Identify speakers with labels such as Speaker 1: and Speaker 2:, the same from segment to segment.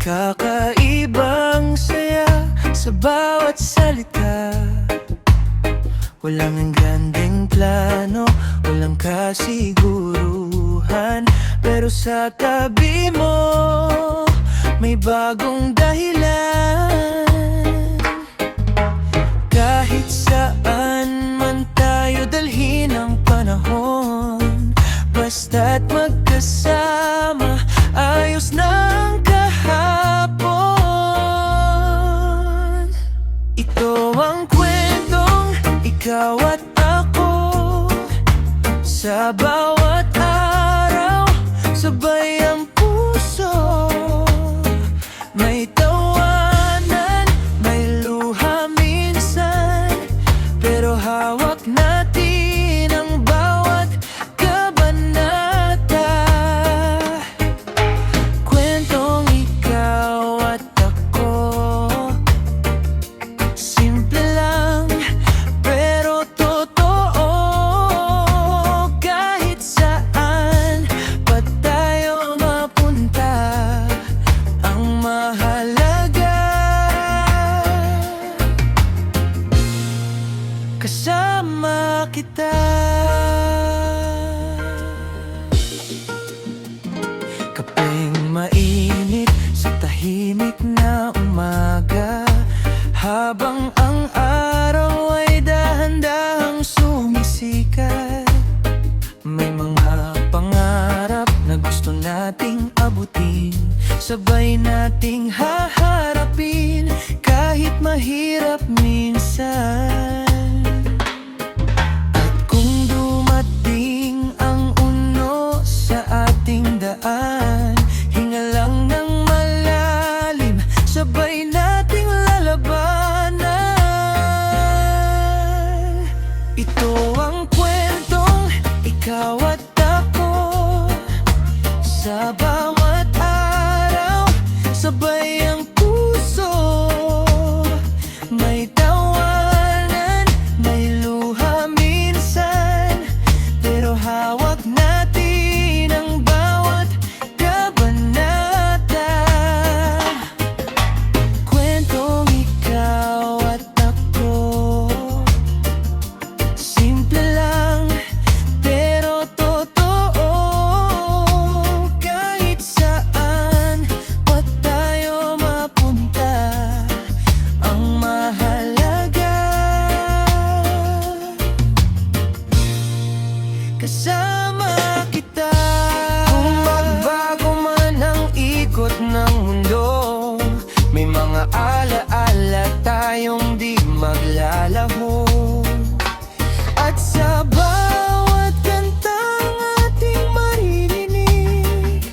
Speaker 1: kakaibang saya sa bawat salita. Walang engrandeng plano, walang kasiguruhan, pero sa tabi mo may bagong dahilan. Kahit saan man tayo dalhin ang panahon, basta't magkasama, ayos na ang kahapon. Ito ang kwentong ikaw at ako, sa bawat araw, sabay ang puso. May tawanan, may luha minsan, pero hawak natin ang bawat kabanata. Kwentong ikaw at ako, simple lang pero totoo. Kahit saan pa tayo mapunta, ang mahalaga kasama kita. Kapeng mainit sa tahimik na umaga, habang ang araw ay dahan-dahang sumisikat, may mga pangarap na gusto nating abutin, sabay nating haharapin kahit mahirap minsan. At kung dumating ang uno sa ating daan, hinga lang ng malalim, sabay nating lalabanan. Ito ang kwentong ikaw at ako, sa bawat araw, sabay ang puso. May tawanan, may luha minsan, pero hawak natin ang bawat kabanata. Kwentong ikaw at ako, simple lang pero totoo. Kahit saan pa tayo mapunta, ang mahalaga kasama kita. Kung magbago man ang ikot ng mundo, may mga alaala tayong di maglalaho. At sa bawat kantang ating maririnig,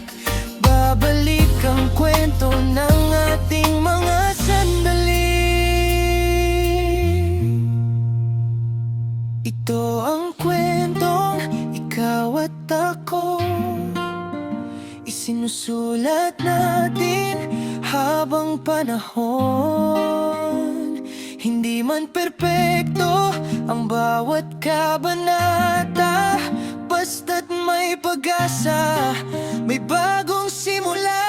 Speaker 1: babalik ang kwento ng ating mga sandali. Ito ang kwentong ikaw at ako, isinusulat natin habang panahon. Hindi man perpekto ang bawat kabanata, basta't may pag-asa, may bagong simula.